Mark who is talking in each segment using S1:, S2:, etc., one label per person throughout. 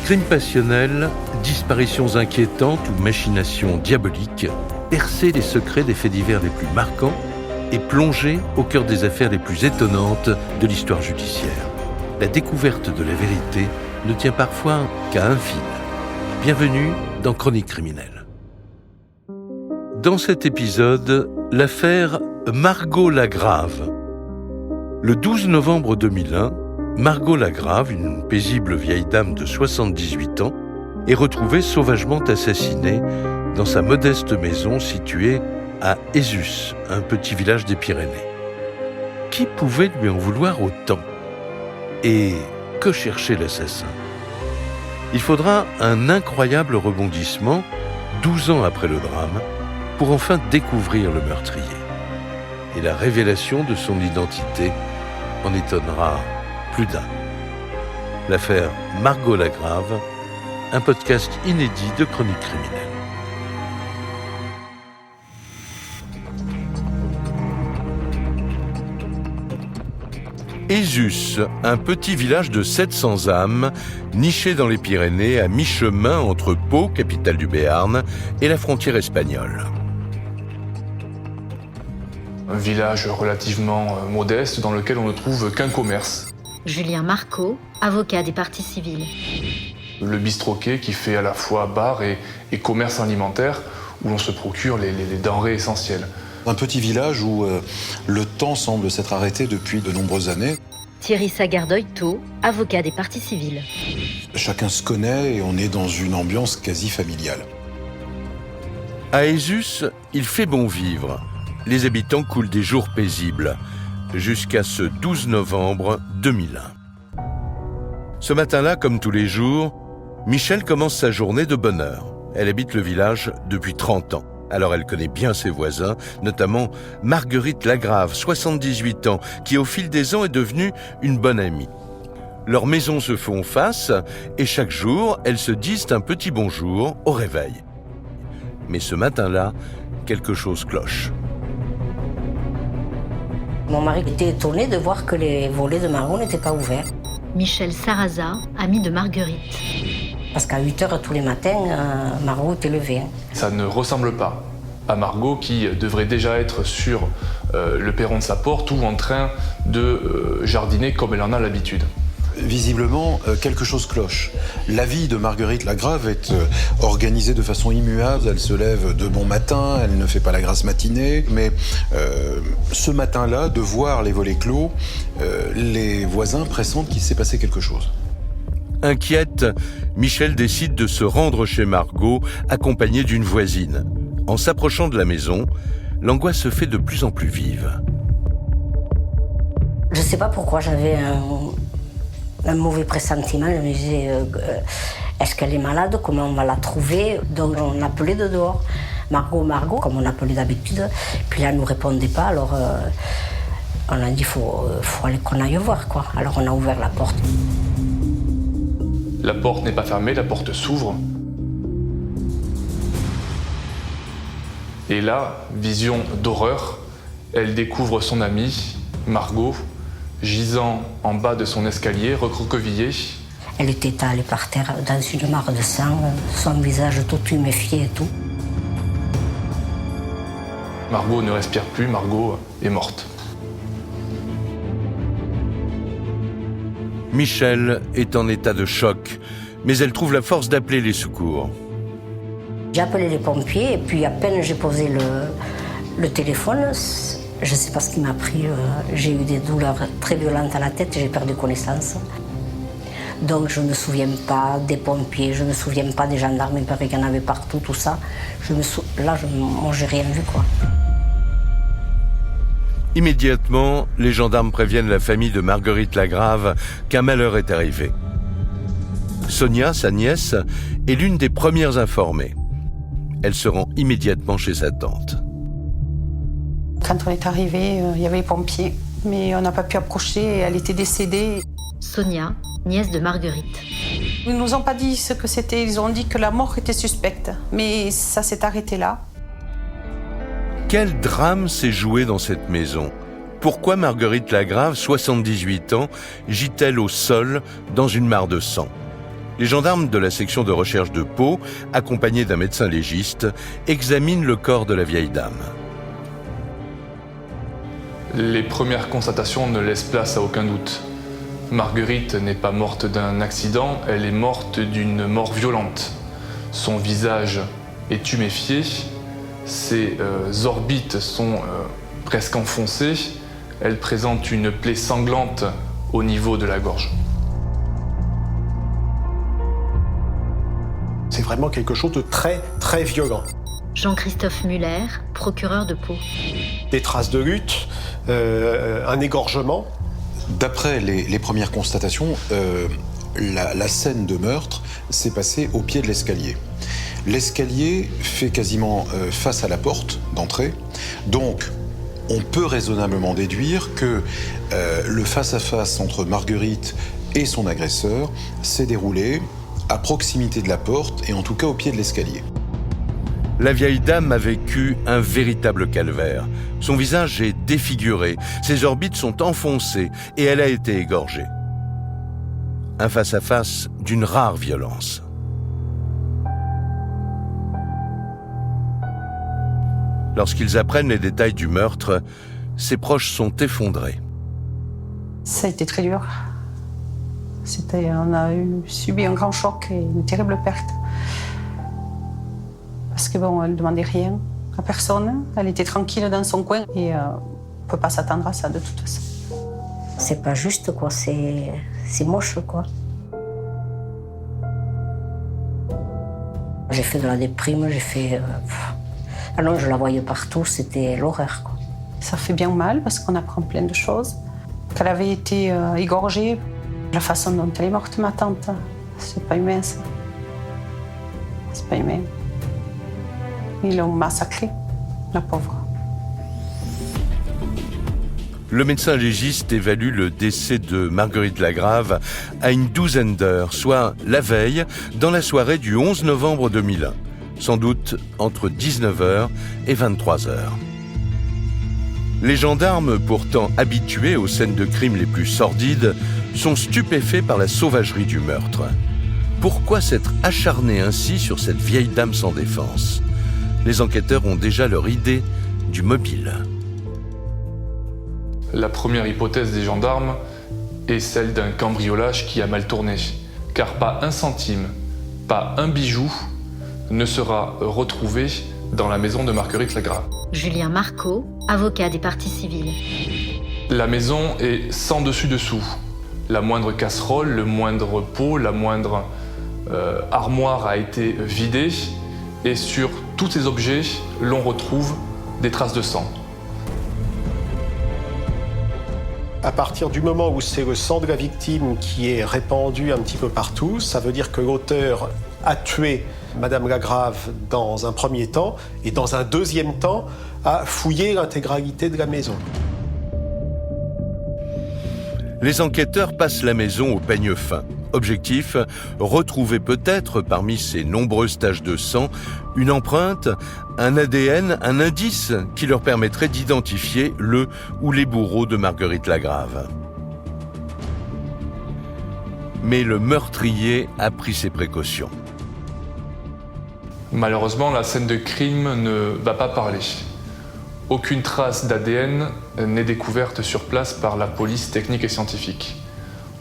S1: Crimes passionnels, disparitions inquiétantes ou machinations diaboliques, percer les secrets des faits divers les plus marquants et plonger au cœur des affaires les plus étonnantes de l'histoire judiciaire. La découverte de la vérité ne tient parfois qu'à un fil. Bienvenue dans Chroniques criminelles. Dans cet épisode, l'affaire Margot Lagrave. Le 12 novembre 2001, Margot Lagrave, une paisible vieille dame de 78 ans, est retrouvée sauvagement assassinée dans sa modeste maison située à Ezus, un petit village des Pyrénées. Qui pouvait lui en vouloir autant ? Et que cherchait l'assassin ? Il faudra un incroyable rebondissement, 12 ans après le drame, pour enfin découvrir le meurtrier. Et la révélation de son identité en étonnera plus d'un. L'affaire Margot Lagrave, un podcast inédit de Chroniques criminelles. Ezus, un petit village de 700 âmes, niché dans les Pyrénées à mi-chemin entre Pau, capitale du Béarn, et la frontière espagnole.
S2: Un village relativement modeste dans lequel on ne trouve qu'un commerce.
S3: Julien Marco, avocat des parties civiles.
S2: Le bistroquet qui fait à la fois bar et commerce alimentaire où l'on se procure les denrées essentielles.
S4: Un petit village où le temps semble s'être arrêté depuis de nombreuses années.
S3: Thierry Sagardoy-Tau, avocat des parties civiles.
S4: Chacun se connaît et on est dans une ambiance quasi familiale.
S1: À Ezus, il fait bon vivre. Les habitants coulent des jours paisibles, jusqu'à ce 12 novembre 2001. Ce matin-là, comme tous les jours, Michel commence sa journée de bonne heure. Elle habite le village depuis 30 ans. Alors elle connaît bien ses voisins, notamment Marguerite Lagrave, 78 ans, qui au fil des ans est devenue une bonne amie. Leurs maisons se font face et chaque jour, elles se disent un petit bonjour au réveil. Mais ce matin-là, quelque chose cloche.
S5: Mon mari était étonné de voir que les volets de Margot n'étaient pas ouverts.
S3: Michel Sarraza, ami de Marguerite.
S5: Parce qu'à 8h tous les matins, Margot était levée.
S2: Ça ne ressemble pas à Margot qui devrait déjà être sur le perron de sa porte ou en train de jardiner comme elle en a l'habitude.
S4: Visiblement, quelque chose cloche. La vie de Marguerite Lagrave est organisée de façon immuable. Elle se lève de bon matin, elle ne fait pas la grasse matinée. Mais ce matin-là, de voir les volets clos, les voisins pressentent qu'il s'est passé quelque chose.
S1: Inquiète, Michel décide de se rendre chez Margot, accompagnée d'une voisine. En s'approchant de la maison, l'angoisse se fait de plus en plus vive.
S5: Je ne sais pas pourquoi j'avais un mauvais pressentiment. Je me disais, est-ce qu'elle est malade? Comment on va la trouver? Donc on appelait de dehors. Margot, Margot, comme on appelait d'habitude. Puis là, elle ne nous répondait pas. Alors on a dit, faut aller qu'on aille voir, quoi. Alors on a ouvert la porte.
S2: La porte n'est pas fermée, la porte s'ouvre. Et là, vision d'horreur, elle découvre son amie, Margot, gisant en bas de son escalier, recroquevillée.
S5: Elle était étalée par terre dans une mare de sang, son visage tout tuméfié et tout.
S2: Margot ne respire plus, Margot est morte.
S1: Michel est en état de choc, mais elle trouve la force d'appeler les secours.
S5: J'ai appelé les pompiers et puis à peine j'ai posé le téléphone, je ne sais pas ce qui m'a pris, j'ai eu des douleurs très violentes à la tête et j'ai perdu connaissance. Donc je ne me souviens pas des pompiers, je ne me souviens pas des gendarmes, il paraît qu'il y en avait partout, tout ça. Moi j'ai rien vu, quoi.
S1: Immédiatement, les gendarmes préviennent la famille de Marguerite Lagrave qu'un malheur est arrivé. Sonia, sa nièce, est l'une des premières informées. Elle se rend immédiatement chez sa tante.
S6: Quand on est arrivé, il y avait les pompiers, mais on n'a pas pu approcher, elle était décédée.
S3: Sonia, nièce de Marguerite.
S6: Ils ne nous ont pas dit ce que c'était, ils ont dit que la mort était suspecte, mais ça s'est arrêté là.
S1: Quel drame s'est joué dans cette maison ? Pourquoi Marguerite Lagrave, 78 ans, gît-elle au sol dans une mare de sang ? Les gendarmes de la section de recherche de Pau, accompagnés d'un médecin légiste, examinent le corps de la vieille dame.
S2: Les premières constatations ne laissent place à aucun doute. Marguerite n'est pas morte d'un accident, elle est morte d'une mort violente. Son visage est tuméfié, ses orbites sont presque enfoncées, elle présente une plaie sanglante au niveau de la gorge.
S7: C'est vraiment quelque chose de très, très violent.
S3: Jean-Christophe Muller, procureur de Pau.
S7: Des traces de lutte, un égorgement.
S4: D'après les premières constatations, la scène de meurtre s'est passée au pied de l'escalier. L'escalier fait quasiment face à la porte d'entrée, donc on peut raisonnablement déduire que le face-à-face entre Marguerite et son agresseur s'est déroulé à proximité de la porte et en tout cas au pied de l'escalier.
S1: La vieille dame a vécu un véritable calvaire. Son visage est défiguré, ses orbites sont enfoncées et elle a été égorgée. Un face-à-face d'une rare violence. Lorsqu'ils apprennent les détails du meurtre, ses proches sont effondrés.
S6: Ça a été très dur. On a subi un grand choc et une terrible perte. Parce que bon, elle ne demandait rien à personne, elle était tranquille dans son coin et on ne peut pas s'attendre à ça de toute façon.
S5: C'est pas juste, quoi, c'est moche, quoi. J'ai fait de la déprime, j'ai fait... Alors je la voyais partout, c'était l'horreur, quoi.
S6: Ça fait bien mal parce qu'on apprend plein de choses. Qu'elle avait été égorgée, la façon dont elle est morte, ma tante, c'est pas humain, ça. C'est pas humain. Ils l'ont massacrée, la pauvre.
S1: Le médecin légiste évalue le décès de Marguerite Lagrave à une douzaine d'heures, soit la veille, dans la soirée du 11 novembre 2001, sans doute entre 19h et 23h. Les gendarmes, pourtant habitués aux scènes de crime les plus sordides, sont stupéfaits par la sauvagerie du meurtre. Pourquoi s'être acharné ainsi sur cette vieille dame sans défense ? Les enquêteurs ont déjà leur idée du mobile.
S2: La première hypothèse des gendarmes est celle d'un cambriolage qui a mal tourné, car pas un centime, pas un bijou ne sera retrouvé dans la maison de Marguerite Lagrave.
S3: Julien Marco, avocat des parties civiles.
S2: La maison est sans dessus-dessous. La moindre casserole, le moindre pot, la moindre armoire a été vidée et sur tous ces objets, l'on retrouve des traces de sang.
S7: À partir du moment où c'est le sang de la victime qui est répandu un petit peu partout, ça veut dire que l'auteur a tué Madame Lagrave dans un premier temps et dans un deuxième temps a fouillé l'intégralité de la maison.
S1: Les enquêteurs passent la maison au peigne fin. Objectif, retrouver peut-être parmi ces nombreuses taches de sang une empreinte, un ADN, un indice qui leur permettrait d'identifier le ou les bourreaux de Marguerite Lagrave. Mais le meurtrier a pris ses précautions.
S2: Malheureusement, la scène de crime ne va pas parler. Aucune trace d'ADN n'est découverte sur place par la police technique et scientifique.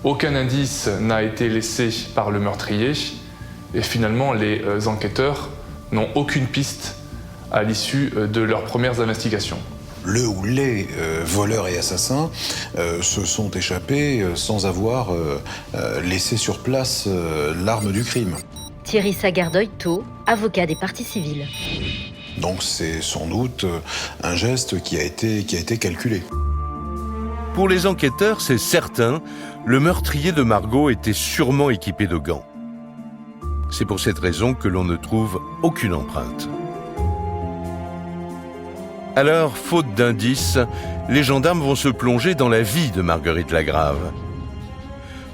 S2: Aucun indice n'a été laissé par le meurtrier et finalement les enquêteurs n'ont aucune piste à l'issue de leurs premières investigations.
S4: Le ou les voleurs et assassins se sont échappés sans avoir laissé sur place l'arme du crime.
S3: Thierry Sagardeuil-Taux, avocat des parties civiles.
S4: Donc c'est sans doute un geste qui a été calculé.
S1: Pour les enquêteurs, c'est certain, le meurtrier de Margot était sûrement équipé de gants. C'est pour cette raison que l'on ne trouve aucune empreinte. Alors, faute d'indices, les gendarmes vont se plonger dans la vie de Marguerite Lagrave.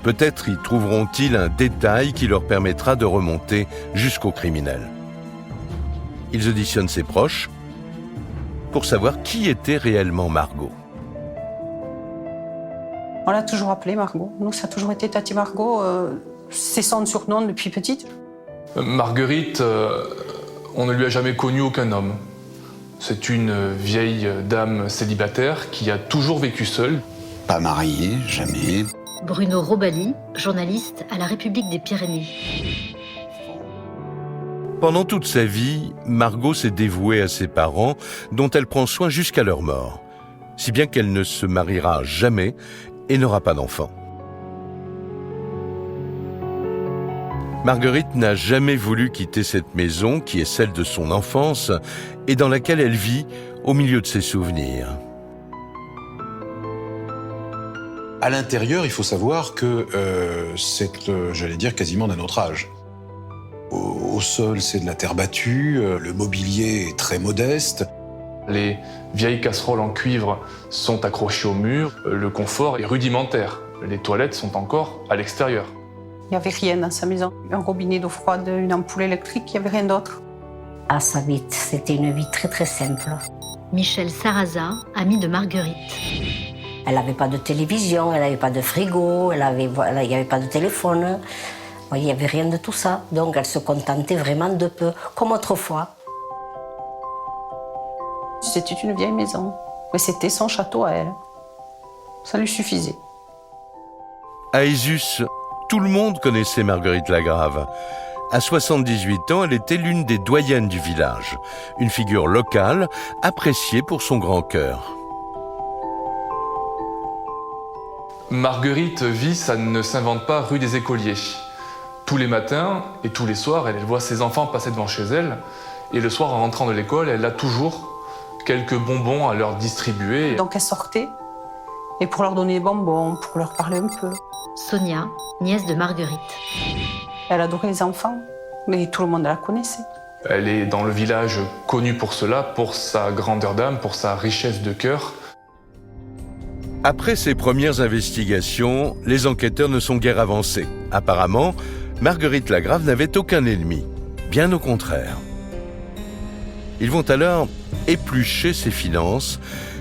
S1: Peut-être y trouveront-ils un détail qui leur permettra de remonter jusqu'au criminel. Ils auditionnent ses proches pour savoir qui était réellement Margot.
S6: On l'a toujours appelée Margot. Nous, ça a toujours été Tati Margot. C'est son surnom depuis petite.
S2: Marguerite, on ne lui a jamais connu aucun homme. C'est une vieille dame célibataire qui a toujours vécu seule.
S4: Pas mariée, jamais.
S3: Bruno Robali, journaliste à la République des Pyrénées.
S1: Pendant toute sa vie, Margot s'est dévouée à ses parents, dont elle prend soin jusqu'à leur mort, si bien qu'elle ne se mariera jamais et n'aura pas d'enfant. Marguerite n'a jamais voulu quitter cette maison qui est celle de son enfance et dans laquelle elle vit au milieu de ses souvenirs.
S4: À l'intérieur, il faut savoir que c'est, j'allais dire, quasiment d'un autre âge. Au sol, c'est de la terre battue, le mobilier est très modeste.
S2: Les vieilles casseroles en cuivre sont accrochées au mur, le confort est rudimentaire. Les toilettes sont encore à l'extérieur.
S6: Il n'y avait rien dans sa maison. Un robinet d'eau froide, une ampoule électrique, il n'y avait rien d'autre.
S5: À sa vie, c'était une vie très très simple.
S3: Michel Sarraza, ami de Marguerite.
S5: Elle n'avait pas de télévision, elle n'avait pas de frigo, il n'y avait pas de téléphone. Il n'y avait rien de tout ça. Donc elle se contentait vraiment de peu, comme autrefois.
S6: C'était une vieille maison, mais c'était son château à elle. Ça lui suffisait.
S1: À Aizus, tout le monde connaissait Marguerite Lagrave. À 78 ans, elle était l'une des doyennes du village, une figure locale appréciée pour son grand cœur.
S2: Marguerite vit, ça ne s'invente pas, rue des Écoliers. Tous les matins et tous les soirs, elle voit ses enfants passer devant chez elle. Et le soir, en rentrant de l'école, elle a toujours quelques bonbons à leur distribuer.
S6: Donc elle sortait, et pour leur donner des bonbons, pour leur parler un peu.
S3: Sonia, nièce de Marguerite.
S6: Elle adorait les enfants, mais tout le monde la connaissait.
S2: Elle est dans le village connue pour cela, pour sa grandeur d'âme, pour sa richesse de cœur.
S1: Après ses premières investigations, les enquêteurs ne sont guère avancés. Apparemment, Marguerite Lagrave n'avait aucun ennemi, bien au contraire. Ils vont alors éplucher ses finances,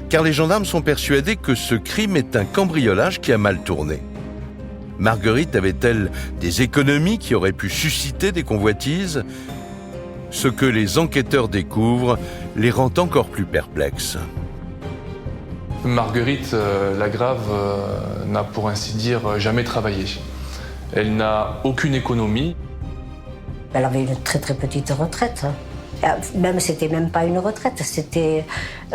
S1: car les gendarmes sont persuadés que ce crime est un cambriolage qui a mal tourné. Marguerite avait-elle des économies qui auraient pu susciter des convoitises ? Ce que les enquêteurs découvrent les rend encore plus perplexes.
S2: Marguerite Lagrave n'a pour ainsi dire jamais travaillé. Elle n'a aucune économie.
S5: Elle avait une très très petite retraite. Même c'était même pas une retraite, c'était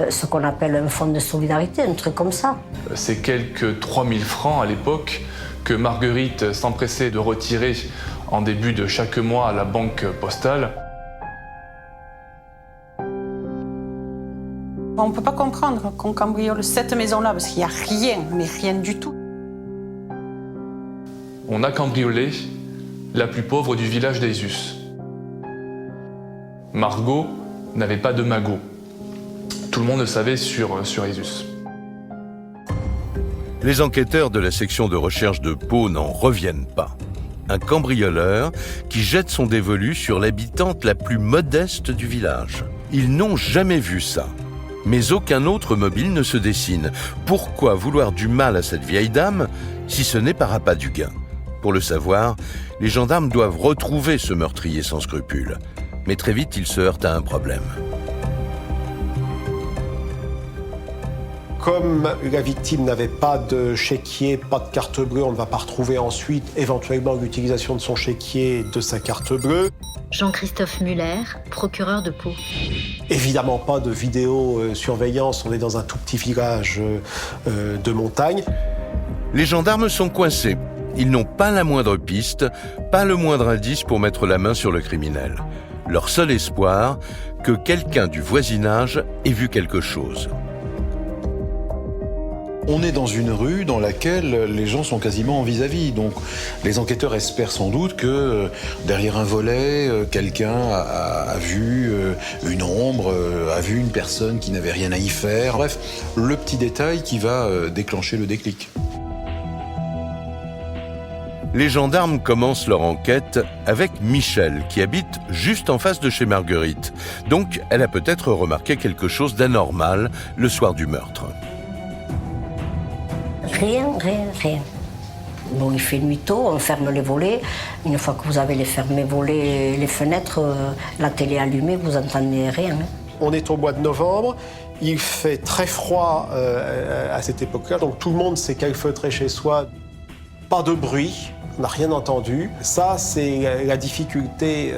S5: ce qu'on appelle un fonds de solidarité, un truc comme ça.
S2: C'est quelques 3000 francs à l'époque que Marguerite s'empressait de retirer en début de chaque mois à la banque postale.
S6: On ne peut pas comprendre qu'on cambriole cette maison-là, parce qu'il n'y a rien, mais rien du tout.
S2: On a cambriolé la plus pauvre du village d'Aizus. Margot n'avait pas de magot. Tout le monde le savait sur Aizus.
S1: Les enquêteurs de la section de recherche de Pau n'en reviennent pas. Un cambrioleur qui jette son dévolu sur l'habitante la plus modeste du village. Ils n'ont jamais vu ça. Mais aucun autre mobile ne se dessine. Pourquoi vouloir du mal à cette vieille dame si ce n'est par appât du gain ? Pour le savoir, les gendarmes doivent retrouver ce meurtrier sans scrupules. Mais très vite, ils se heurtent à un problème.
S7: Comme la victime n'avait pas de chéquier, pas de carte bleue, on ne va pas retrouver ensuite éventuellement l'utilisation de son chéquier et de sa carte bleue.
S3: Jean-Christophe Muller, procureur de Pau.
S7: Évidemment pas de vidéosurveillance, on est dans un tout petit village de montagne.
S1: Les gendarmes sont coincés. Ils n'ont pas la moindre piste, pas le moindre indice pour mettre la main sur le criminel. Leur seul espoir, que quelqu'un du voisinage ait vu quelque chose.
S4: On est dans une rue dans laquelle les gens sont quasiment en vis-à-vis. Donc les enquêteurs espèrent sans doute que derrière un volet, quelqu'un a vu une ombre, a vu une personne qui n'avait rien à y faire. Bref, le petit détail qui va déclencher le déclic.
S1: Les gendarmes commencent leur enquête avec Michel, qui habite juste en face de chez Marguerite. Donc, elle a peut-être remarqué quelque chose d'anormal le soir du meurtre.
S5: Rien. Bon, il fait nuit tôt, on ferme les volets. Une fois que vous avez les fermés volets, les fenêtres, la télé allumée, vous n'entendez rien.
S7: On est au mois de novembre, il fait très froid à cette époque-là, donc tout le monde s'est calfeutré chez soi. Pas de bruit, on n'a rien entendu. Ça, c'est la difficulté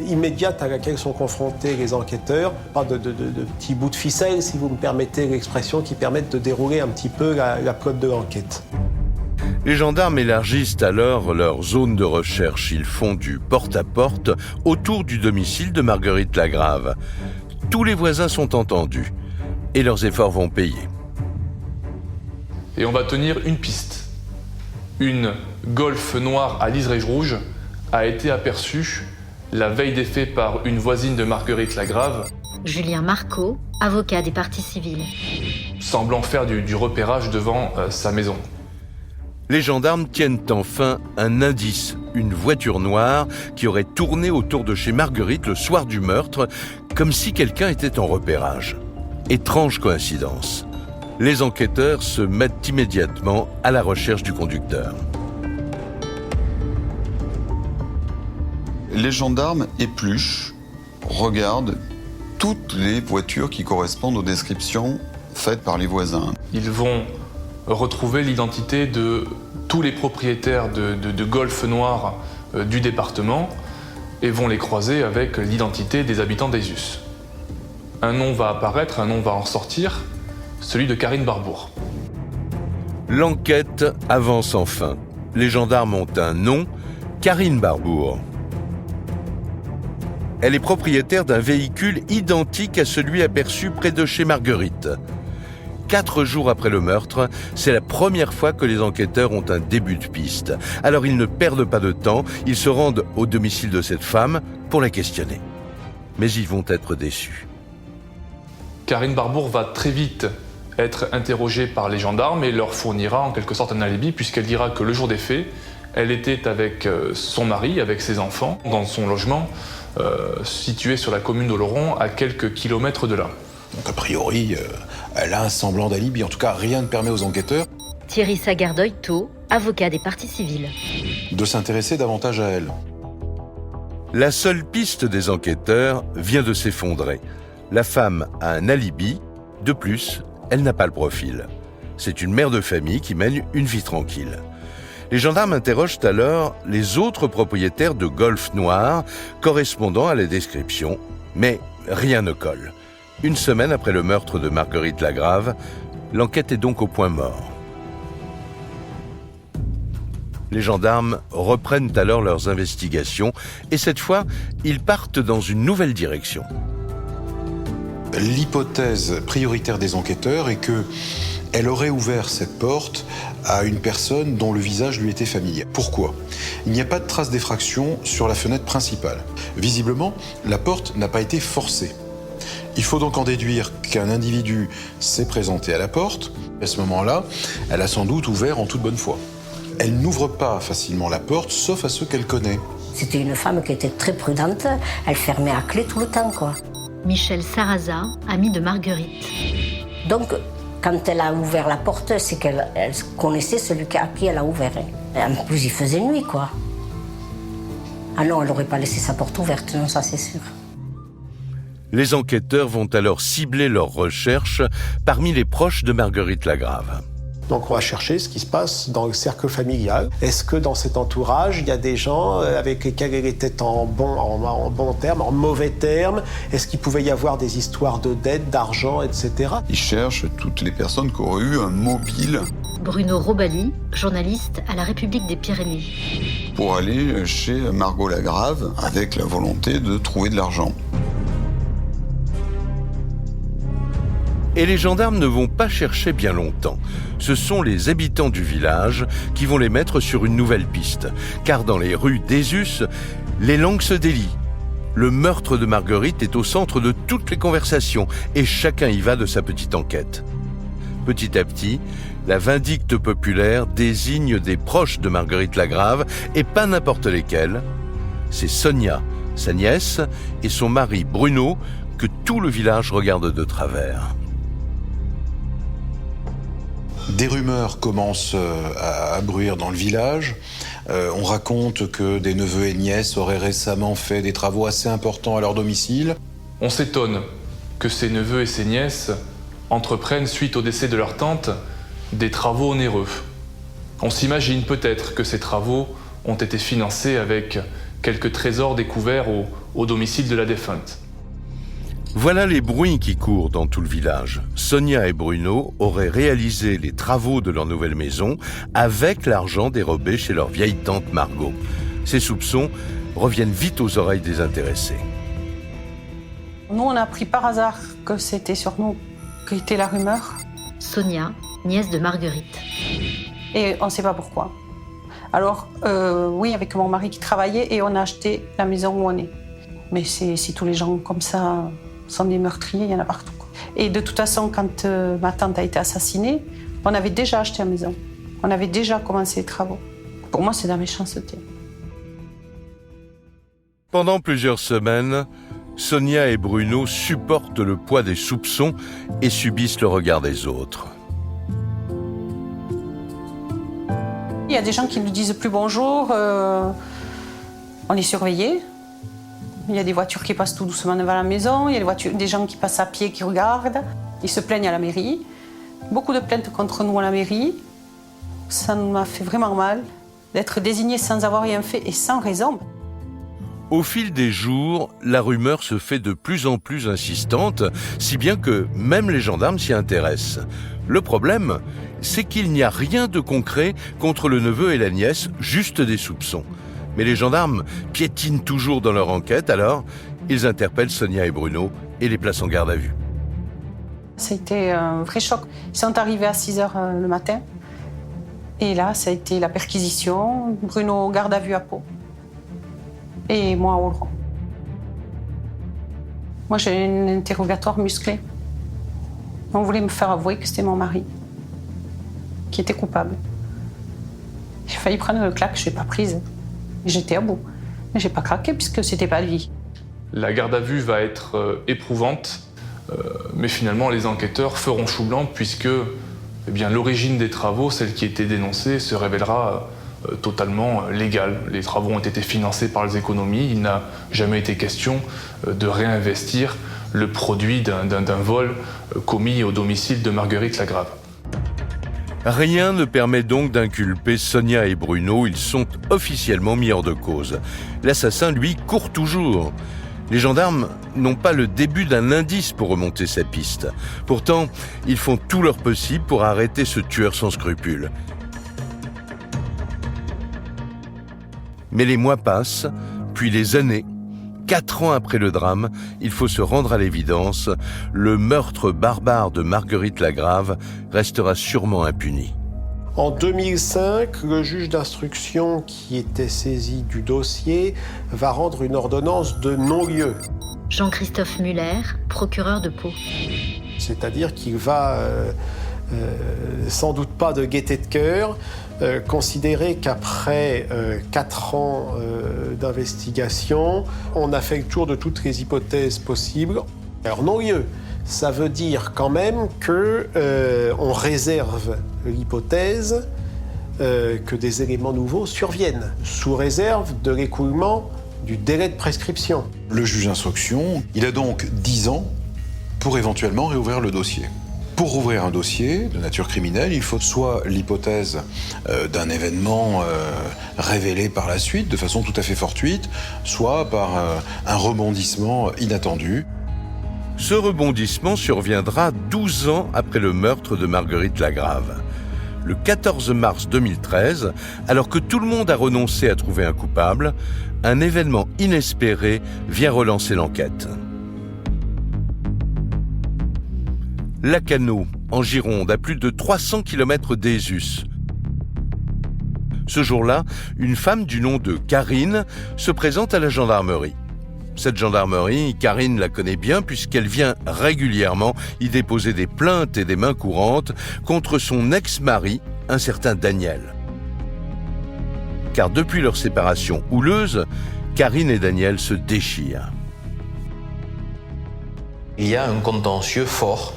S7: immédiate à laquelle sont confrontés les enquêteurs. Pas de petits bouts de ficelle, si vous me permettez l'expression, qui permettent de dérouler un petit peu la pelote de l'enquête.
S1: Les gendarmes élargissent alors leur zone de recherche. Ils font du porte-à-porte autour du domicile de Marguerite Lagrave. Tous les voisins sont entendus et leurs efforts vont payer.
S2: Et on va tenir une piste. Une Golf noire à liseré rouge a été aperçue la veille des faits par une voisine de Marguerite Lagrave.
S3: Julien Marco, avocat des parties civiles.
S2: Semblant faire du repérage devant sa maison.
S1: Les gendarmes tiennent enfin un indice, une voiture noire qui aurait tourné autour de chez Marguerite le soir du meurtre, comme si quelqu'un était en repérage. Étrange coïncidence. Les enquêteurs se mettent immédiatement à la recherche du conducteur.
S8: Les gendarmes épluchent, regardent toutes les voitures qui correspondent aux descriptions faites par les voisins.
S2: Ils vont retrouver l'identité de tous les propriétaires de Golf noir du département et vont les croiser avec l'identité des habitants d'Aizus. Un nom va apparaître, un nom va en sortir, celui de Karine Barbour.
S1: L'enquête avance enfin. Les gendarmes ont un nom, Karine Barbour. Elle est propriétaire d'un véhicule identique à celui aperçu près de chez Marguerite. 4 jours après le meurtre, c'est la première fois que les enquêteurs ont un début de piste. Alors ils ne perdent pas de temps, ils se rendent au domicile de cette femme pour la questionner. Mais ils vont être déçus.
S2: Karine Barbour va très vite être interrogée par les gendarmes et leur fournira en quelque sorte un alibi puisqu'elle dira que le jour des faits, elle était avec son mari, avec ses enfants, dans son logement situé sur la commune d'Oloron à quelques kilomètres de là.
S4: Donc a priori, elle a un semblant d'alibi. En tout cas, rien ne permet aux enquêteurs
S3: Thierry Sagardoy-Taux, avocat des parties civiles.
S4: de s'intéresser davantage à elle.
S1: La seule piste des enquêteurs vient de s'effondrer. La femme a un alibi. De plus, elle n'a pas le profil. C'est une mère de famille qui mène une vie tranquille. Les gendarmes interrogent alors les autres propriétaires de Golf noir correspondant à la description, mais rien ne colle. Une semaine après le meurtre de Marguerite Lagrave, l'enquête est donc au point mort. Les gendarmes reprennent alors leurs investigations et cette fois, ils partent dans une nouvelle direction.
S4: L'hypothèse prioritaire des enquêteurs est qu'elle aurait ouvert cette porte à une personne dont le visage lui était familier. Pourquoi ? Il n'y a pas de trace d'effraction sur la fenêtre principale. Visiblement, la porte n'a pas été forcée. Il faut donc en déduire qu'un individu s'est présenté à la porte. À ce moment-là, elle a sans doute ouvert en toute bonne foi. Elle n'ouvre pas facilement la porte, sauf à ceux qu'elle connaît.
S5: C'était une femme qui était très prudente, elle fermait à clé tout le temps, quoi.
S3: Michel Sarraza, ami de Marguerite.
S5: Donc, quand elle a ouvert la porte, c'est qu'elle connaissait celui à qui elle a ouvert. Et en plus, il faisait nuit, quoi. Ah non, elle n'aurait pas laissé sa porte ouverte, non, ça c'est sûr.
S1: Les enquêteurs vont alors cibler leurs recherches parmi les proches de Marguerite Lagrave.
S7: Donc on va chercher ce qui se passe dans le cercle familial. Est-ce que dans cet entourage, il y a des gens avec lesquels elle était en bon terme, en mauvais terme? Est-ce qu'il pouvait y avoir des histoires de dettes, d'argent, etc.
S8: Ils cherchent toutes les personnes qui auraient eu un mobile
S3: Bruno Robali, journaliste à la République des Pyrénées.
S8: pour aller chez Margot Lagrave avec la volonté de trouver de l'argent.
S1: Et les gendarmes ne vont pas chercher bien longtemps. Ce sont les habitants du village qui vont les mettre sur une nouvelle piste. Car dans les rues d'Aizus, les langues se délient. Le meurtre de Marguerite est au centre de toutes les conversations et chacun y va de sa petite enquête. Petit à petit, la vindicte populaire désigne des proches de Marguerite Lagrave et pas n'importe lesquels. C'est Sonia, sa nièce, et son mari Bruno que tout le village regarde de travers.
S4: Des rumeurs commencent à bruire dans le village. On raconte que des neveux et nièces auraient récemment fait des travaux assez importants à leur domicile.
S2: On s'étonne que ces neveux et ces nièces entreprennent, suite au décès de leur tante, des travaux onéreux. On s'imagine peut-être que ces travaux ont été financés avec quelques trésors découverts au domicile de la défunte.
S1: Voilà les bruits qui courent dans tout le village. Sonia et Bruno auraient réalisé les travaux de leur nouvelle maison avec l'argent dérobé chez leur vieille tante Margot. Ces soupçons reviennent vite aux oreilles des intéressés.
S6: Nous, on a appris par hasard que c'était sur nous qu'était la rumeur.
S3: Sonia, nièce de Marguerite.
S6: Et on ne sait pas pourquoi. Alors, oui, avec mon mari qui travaillait, et on a acheté la maison où on est. Mais si tous les gens comme ça sont des meurtriers, il y en a partout. Et de toute façon, quand ma tante a été assassinée, on avait déjà acheté la maison. On avait déjà commencé les travaux. Pour moi, c'est de la méchanceté.
S1: Pendant plusieurs semaines, Sonia et Bruno supportent le poids des soupçons et subissent le regard des autres.
S6: Il y a des gens qui ne nous disent plus bonjour, on est surveillés. Il y a des voitures qui passent tout doucement devant la maison, il y a des gens qui passent à pied, qui regardent. Ils se plaignent à la mairie. Beaucoup de plaintes contre nous à la mairie. Ça m'a fait vraiment mal d'être désignés sans avoir rien fait et sans raison.
S1: Au fil des jours, la rumeur se fait de plus en plus insistante, si bien que même les gendarmes s'y intéressent. Le problème, c'est qu'il n'y a rien de concret contre le neveu et la nièce, juste des soupçons. Mais les gendarmes piétinent toujours dans leur enquête, alors ils interpellent Sonia et Bruno et les placent en garde à vue.
S6: Ça a été un vrai choc. Ils sont arrivés à 6h le matin. Et là, ça a été la perquisition. Bruno, garde à vue à Pau. Et moi, au Oloron. Moi, j'ai un interrogatoire musclé. On voulait me faire avouer que c'était mon mari qui était coupable. J'ai failli prendre le claque, je l'ai pas prise. J'étais à bout. Mais j'ai pas craqué puisque c'était pas lui.
S2: La garde à vue va être éprouvante, mais finalement les enquêteurs feront chou blanc puisque l'origine des travaux, celle qui était dénoncée, se révélera totalement légale. Les travaux ont été financés par les économies, il n'a jamais été question de réinvestir le produit d'un vol commis au domicile de Marguerite Lagrave.
S1: Rien ne permet donc d'inculper Sonia et Bruno, ils sont officiellement mis hors de cause. L'assassin, lui, court toujours. Les gendarmes n'ont pas le début d'un indice pour remonter sa piste. Pourtant, ils font tout leur possible pour arrêter ce tueur sans scrupules. Mais les mois passent, puis les années. 4 ans après le drame, il faut se rendre à l'évidence, le meurtre barbare de Marguerite Lagrave restera sûrement impuni.
S7: En 2005, le juge d'instruction qui était saisi du dossier va rendre une ordonnance de non-lieu.
S3: Jean-Christophe Muller, procureur de Pau.
S7: C'est-à-dire qu'il va, sans doute pas de gaieté de cœur, considérer qu'après 4 ans d'investigation, on a fait le tour de toutes les hypothèses possibles. Alors non-lieu, ça veut dire quand même qu'on réserve l'hypothèse que des éléments nouveaux surviennent, sous réserve de l'écoulement du délai de prescription.
S4: Le juge d'instruction, il a donc 10 ans pour éventuellement réouvrir le dossier. Pour rouvrir un dossier de nature criminelle, il faut soit l'hypothèse d'un événement révélé par la suite de façon tout à fait fortuite, soit par un rebondissement inattendu.
S1: Ce rebondissement surviendra 12 ans après le meurtre de Marguerite Lagrave. Le 14 mars 2013, alors que tout le monde a renoncé à trouver un coupable, un événement inespéré vient relancer l'enquête. Lacanau, en Gironde, à plus de 300 km d'Ezus. Ce jour-là, une femme du nom de Karine se présente à la gendarmerie. Cette gendarmerie, Karine la connaît bien puisqu'elle vient régulièrement y déposer des plaintes et des mains courantes contre son ex-mari, un certain Daniel. Car depuis leur séparation houleuse, Karine et Daniel se déchirent.
S9: Il y a un contentieux fort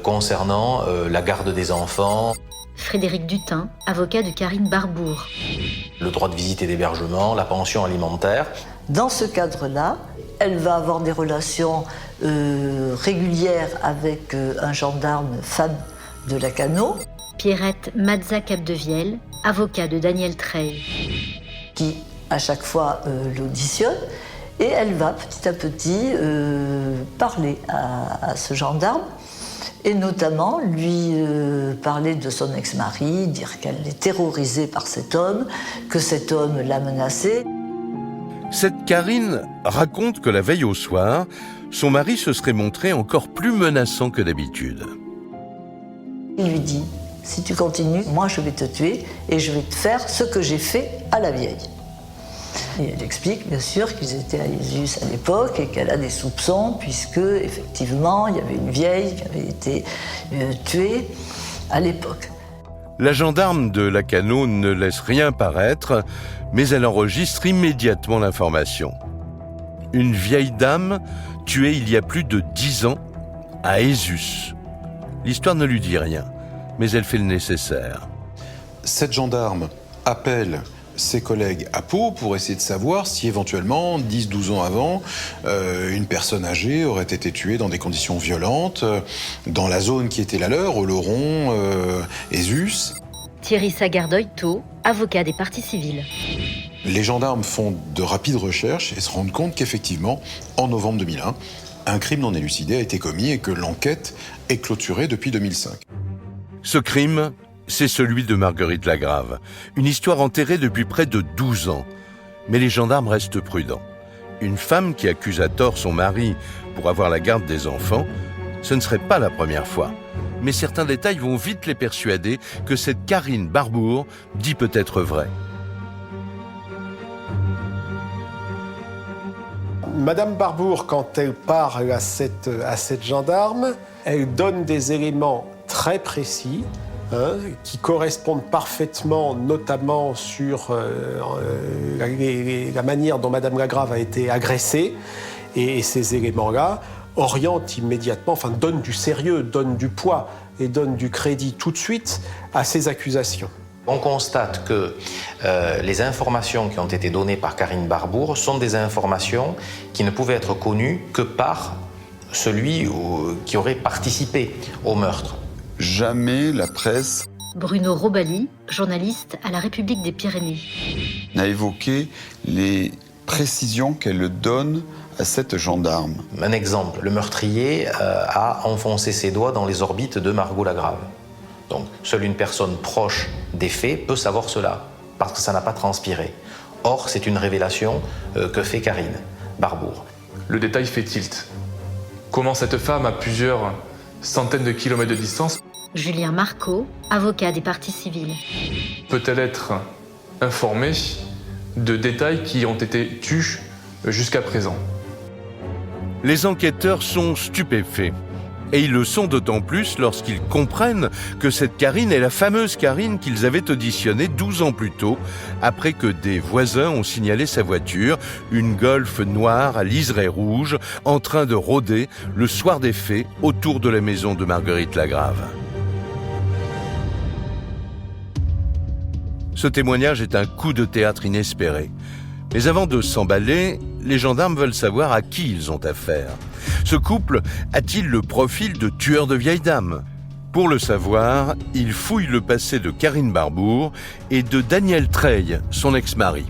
S9: concernant la garde des enfants.
S3: Frédéric Dutin, avocat de Karine Barbour.
S9: Le droit de visite et d'hébergement, la pension alimentaire.
S10: Dans ce cadre-là, elle va avoir des relations régulières avec un gendarme femme de Lacanau.
S3: Pierrette Mazza-Capdevielle, avocat de Daniel Treille.
S10: Qui, à chaque fois, l'auditionne. Et elle va petit à petit parler à ce gendarme. Et notamment lui parler de son ex-mari, dire qu'elle est terrorisée par cet homme, que cet homme l'a menacée.
S1: Cette Karine raconte que la veille au soir, son mari se serait montré encore plus menaçant que d'habitude.
S10: Il lui dit, si tu continues, moi je vais te tuer et je vais te faire ce que j'ai fait à la vieille. Et elle explique bien sûr qu'ils étaient à Ésus à l'époque et qu'elle a des soupçons puisque effectivement il y avait une vieille qui avait été tuée à l'époque.
S1: La gendarme de Lacanau ne laisse rien paraître, mais elle enregistre immédiatement l'information. Une vieille dame tuée il y a plus de 10 ans à Ésus. L'histoire ne lui dit rien, mais elle fait le nécessaire.
S4: Cette gendarme appelle ses collègues à Pau pour essayer de savoir si éventuellement, 10-12 ans avant, une personne âgée aurait été tuée dans des conditions violentes, dans la zone qui était la leur, Oloron, Ésus.
S3: Thierry Sagardeuil-Thau, avocat des parties civiles.
S4: Les gendarmes font de rapides recherches et se rendent compte qu'effectivement, en novembre 2001, un crime non élucidé a été commis et que l'enquête est clôturée depuis 2005.
S1: Ce crime, c'est celui de Marguerite Lagrave, une histoire enterrée depuis près de 12 ans. Mais les gendarmes restent prudents. Une femme qui accuse à tort son mari pour avoir la garde des enfants, ce ne serait pas la première fois. Mais certains détails vont vite les persuader que cette Karine Barbour dit peut-être vrai.
S7: Madame Barbour, quand elle parle à cette gendarme, elle donne des éléments très précis, qui correspondent parfaitement, notamment sur la manière dont Madame Lagrave a été agressée. Et ces éléments-là orientent immédiatement, enfin donnent du sérieux, donnent du poids et donnent du crédit tout de suite à ces accusations.
S9: On constate que les informations qui ont été données par Karine Barbour sont des informations qui ne pouvaient être connues que par celui qui aurait participé au meurtre.
S8: Jamais la presse
S3: Bruno Robali, journaliste à la République des Pyrénées.
S8: n'a évoqué les précisions qu'elle donne à cette gendarme.
S9: Un exemple, le meurtrier a enfoncé ses doigts dans les orbites de Margot Lagrave. Donc, seule une personne proche des faits peut savoir cela, parce que ça n'a pas transpiré. Or, c'est une révélation que fait Karine Barbour.
S2: Le détail fait tilt. Comment cette femme, à plusieurs centaines de kilomètres de distance,
S3: Julien Marco, avocat des parties civiles.
S2: peut-elle être informée de détails qui ont été tus jusqu'à présent?
S1: Les enquêteurs sont stupéfaits. Et ils le sont d'autant plus lorsqu'ils comprennent que cette Karine est la fameuse Karine qu'ils avaient auditionnée 12 ans plus tôt, après que des voisins ont signalé sa voiture, une Golf noire à liseré rouge, en train de rôder le soir des faits autour de la maison de Marguerite Lagrave. Ce témoignage est un coup de théâtre inespéré. Mais avant de s'emballer, les gendarmes veulent savoir à qui ils ont affaire. Ce couple a-t-il le profil de tueur de vieilles dames? Pour le savoir, ils fouillent le passé de Karine Barbour et de Daniel Treille, son ex-mari.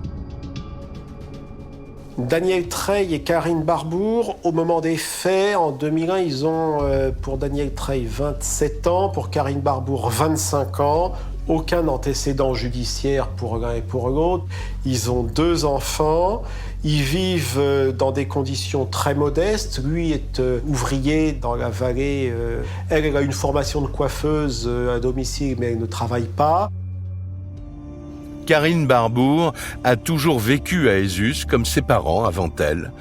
S7: Daniel Treille et Karine Barbour, au moment des faits, en 2001, ils ont, pour Daniel Treille, 27 ans, pour Karine Barbour, 25 ans. Aucun antécédent judiciaire pour l'un et pour l'autre. Ils ont 2 enfants. Ils vivent dans des conditions très modestes. Lui est ouvrier dans la vallée. Elle a une formation de coiffeuse à domicile, mais elle ne travaille pas.
S1: Karine Barbour a toujours vécu à Ésus comme ses parents avant elle.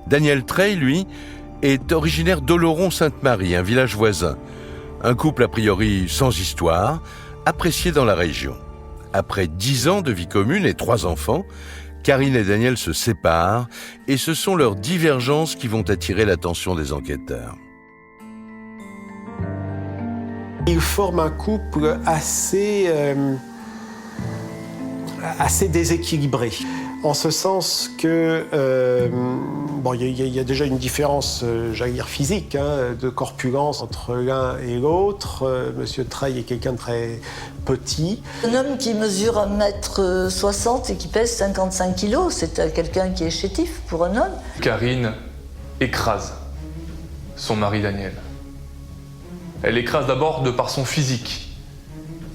S1: Daniel Treille, lui, est originaire d'Oloron-Sainte-Marie, un village voisin. Un couple a priori sans histoire, apprécié dans la région. Après 10 ans de vie commune et 3 enfants, Karine et Daniel se séparent et ce sont leurs divergences qui vont attirer l'attention des enquêteurs.
S7: Ils forment un couple assez déséquilibré. En ce sens que, il y a déjà une différence, j'allais dire physique, de corpulence entre l'un et l'autre. Monsieur Treille est quelqu'un de très petit.
S10: Un homme qui mesure 1m60 et qui pèse 55 kg, c'est quelqu'un qui est chétif pour un homme.
S2: Karine écrase son mari Daniel. Elle l'écrase d'abord de par son physique.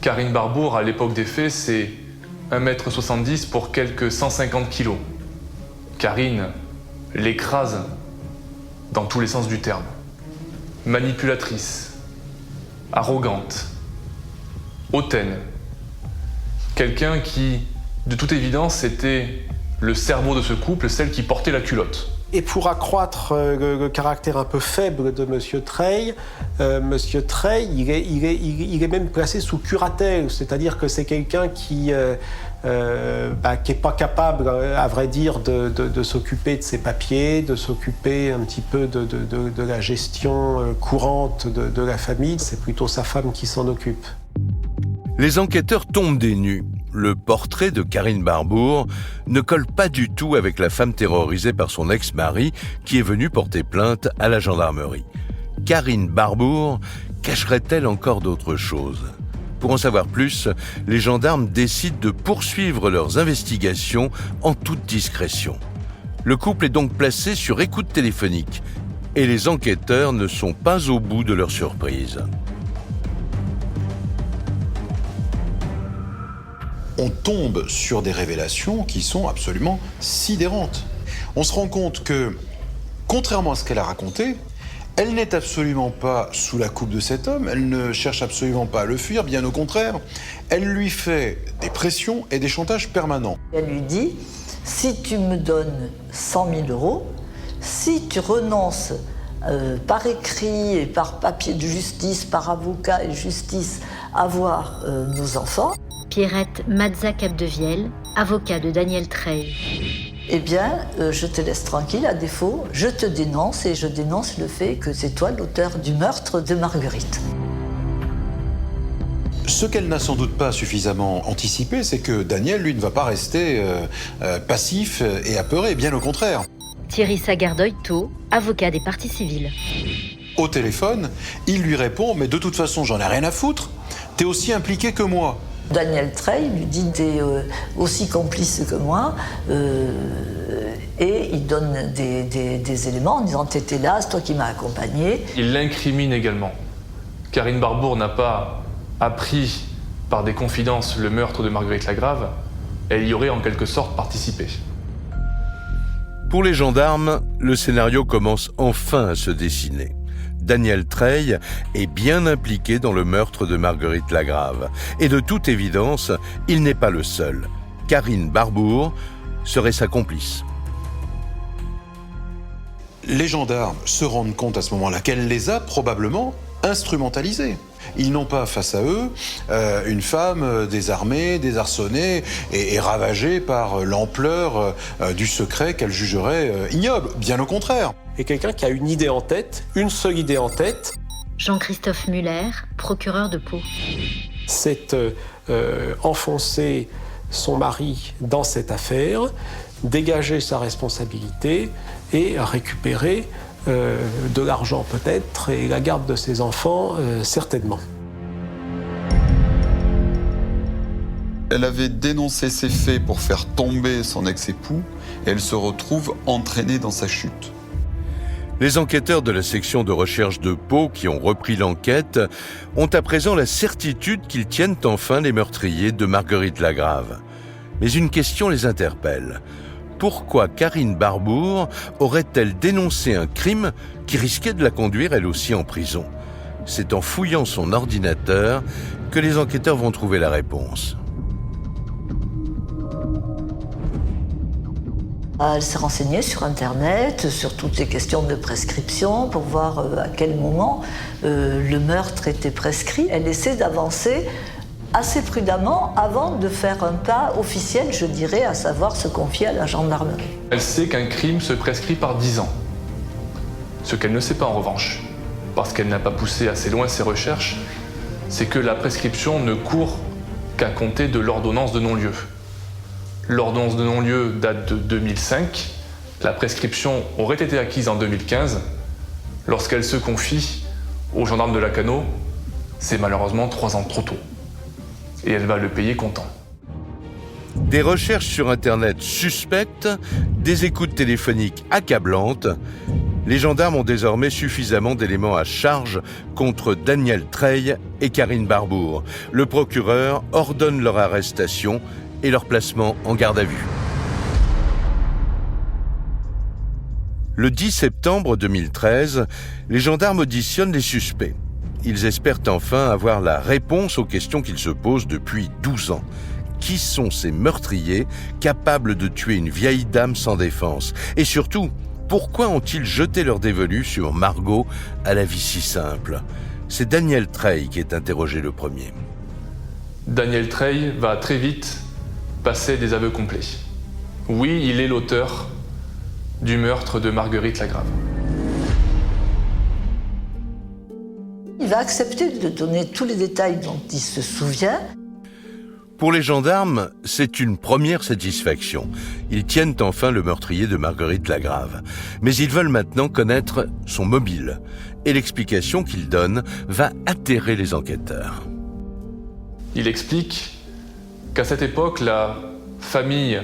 S2: Karine Barbour, à l'époque des faits, c'est 1m70 pour quelques 150 kg. Karine l'écrase dans tous les sens du terme. Manipulatrice, arrogante, hautaine. Quelqu'un qui, de toute évidence, était le cerveau de ce couple, celle qui portait la culotte.
S7: Et pour accroître le caractère un peu faible de Monsieur Treille, Monsieur Treille, il est même placé sous curatelle, c'est-à-dire que c'est quelqu'un qui n'est pas capable, à vrai dire, de s'occuper de ses papiers, de s'occuper un petit peu de la gestion courante de la famille. C'est plutôt sa femme qui s'en occupe.
S1: Les enquêteurs tombent des nues. Le portrait de Karine Barbour ne colle pas du tout avec la femme terrorisée par son ex-mari qui est venu porter plainte à la gendarmerie. Karine Barbour cacherait-elle encore d'autres choses ? Pour en savoir plus, les gendarmes décident de poursuivre leurs investigations en toute discrétion. Le couple est donc placé sur écoute téléphonique et les enquêteurs ne sont pas au bout de leur surprise.
S4: On tombe sur des révélations qui sont absolument sidérantes. On se rend compte que, contrairement à ce qu'elle a raconté, elle n'est absolument pas sous la coupe de cet homme, elle ne cherche absolument pas à le fuir, bien au contraire. Elle lui fait des pressions et des chantages permanents.
S10: Elle lui dit, si tu me donnes 100 000 €, si tu renonces par écrit et par papier de justice, par avocat et justice, à voir nos enfants,
S3: Pierrette Mazza-Capdevielle, avocat de Daniel Treille.
S10: eh bien, je te laisse tranquille, à défaut, je te dénonce et je dénonce le fait que c'est toi l'auteur du meurtre de Marguerite.
S4: Ce qu'elle n'a sans doute pas suffisamment anticipé, c'est que Daniel, lui, ne va pas rester passif et apeuré, bien au contraire.
S3: Thierry Sagardoy-Taux, avocat des parties civiles.
S4: Au téléphone, il lui répond « Mais de toute façon, j'en ai rien à foutre, t'es aussi impliqué que moi ».
S10: Daniel Treille lui dit « T'es aussi complice que moi » et il donne des éléments en disant « T'étais là, c'est toi qui m'as accompagné ».
S2: Il l'incrimine également. Karine Barbour n'a pas appris par des confidences le meurtre de Marguerite Lagrave, elle y aurait en quelque sorte participé.
S1: Pour les gendarmes, le scénario commence enfin à se dessiner. Daniel Treille est bien impliqué dans le meurtre de Marguerite Lagrave. Et de toute évidence, il n'est pas le seul. Karine Barbour serait sa complice.
S4: Les gendarmes se rendent compte à ce moment-là qu'elle les a probablement instrumentalisés. Ils n'ont pas face à eux une femme désarmée, désarçonnée et ravagée par l'ampleur du secret qu'elle jugerait ignoble. Bien au contraire.
S7: Et quelqu'un qui a une idée en tête, une seule idée en tête.
S3: Jean-Christophe Muller, procureur de Pau.
S7: C'est enfoncer son mari dans cette affaire, dégager sa responsabilité et récupérer de l'argent peut-être et la garde de ses enfants certainement.
S8: Elle avait dénoncé ces faits pour faire tomber son ex-époux et elle se retrouve entraînée dans sa chute.
S1: Les enquêteurs de la section de recherche de Pau qui ont repris l'enquête ont à présent la certitude qu'ils tiennent enfin les meurtriers de Marguerite Lagrave. Mais une question les interpelle. Pourquoi Karine Barbour aurait-elle dénoncé un crime qui risquait de la conduire elle aussi en prison ? C'est en fouillant son ordinateur que les enquêteurs vont trouver la réponse.
S10: Elle s'est renseignée sur Internet, sur toutes les questions de prescription, pour voir à quel moment le meurtre était prescrit. Elle essaie d'avancer assez prudemment avant de faire un pas officiel, je dirais, à savoir se confier à la gendarmerie.
S2: Elle sait qu'un crime se prescrit par 10 ans. Ce qu'elle ne sait pas en revanche, parce qu'elle n'a pas poussé assez loin ses recherches, c'est que la prescription ne court qu'à compter de l'ordonnance de non-lieu. L'ordonnance de non-lieu date de 2005. La prescription aurait été acquise en 2015. Lorsqu'elle se confie aux gendarmes de Lacanau, c'est malheureusement 3 ans trop tôt. Et elle va le payer comptant.
S1: Des recherches sur Internet suspectes, des écoutes téléphoniques accablantes. Les gendarmes ont désormais suffisamment d'éléments à charge contre Daniel Treille et Karine Barbour. Le procureur ordonne leur arrestation et leur placement en garde à vue. Le 10 septembre 2013, les gendarmes auditionnent les suspects. Ils espèrent enfin avoir la réponse aux questions qu'ils se posent depuis 12 ans. Qui sont ces meurtriers capables de tuer une vieille dame sans défense? Et surtout, pourquoi ont-ils jeté leur dévolu sur Margot à la vie si simple? C'est Daniel Treille qui est interrogé le premier.
S2: Daniel Treille va très vite passer des aveux complets. Oui, il est l'auteur du meurtre de Marguerite Lagrave.
S10: Il va accepter de donner tous les détails dont il se souvient.
S1: Pour les gendarmes, c'est une première satisfaction. Ils tiennent enfin le meurtrier de Marguerite Lagrave. Mais ils veulent maintenant connaître son mobile. Et l'explication qu'il donne va atterrer les enquêteurs.
S2: Il explique qu'à cette époque, la famille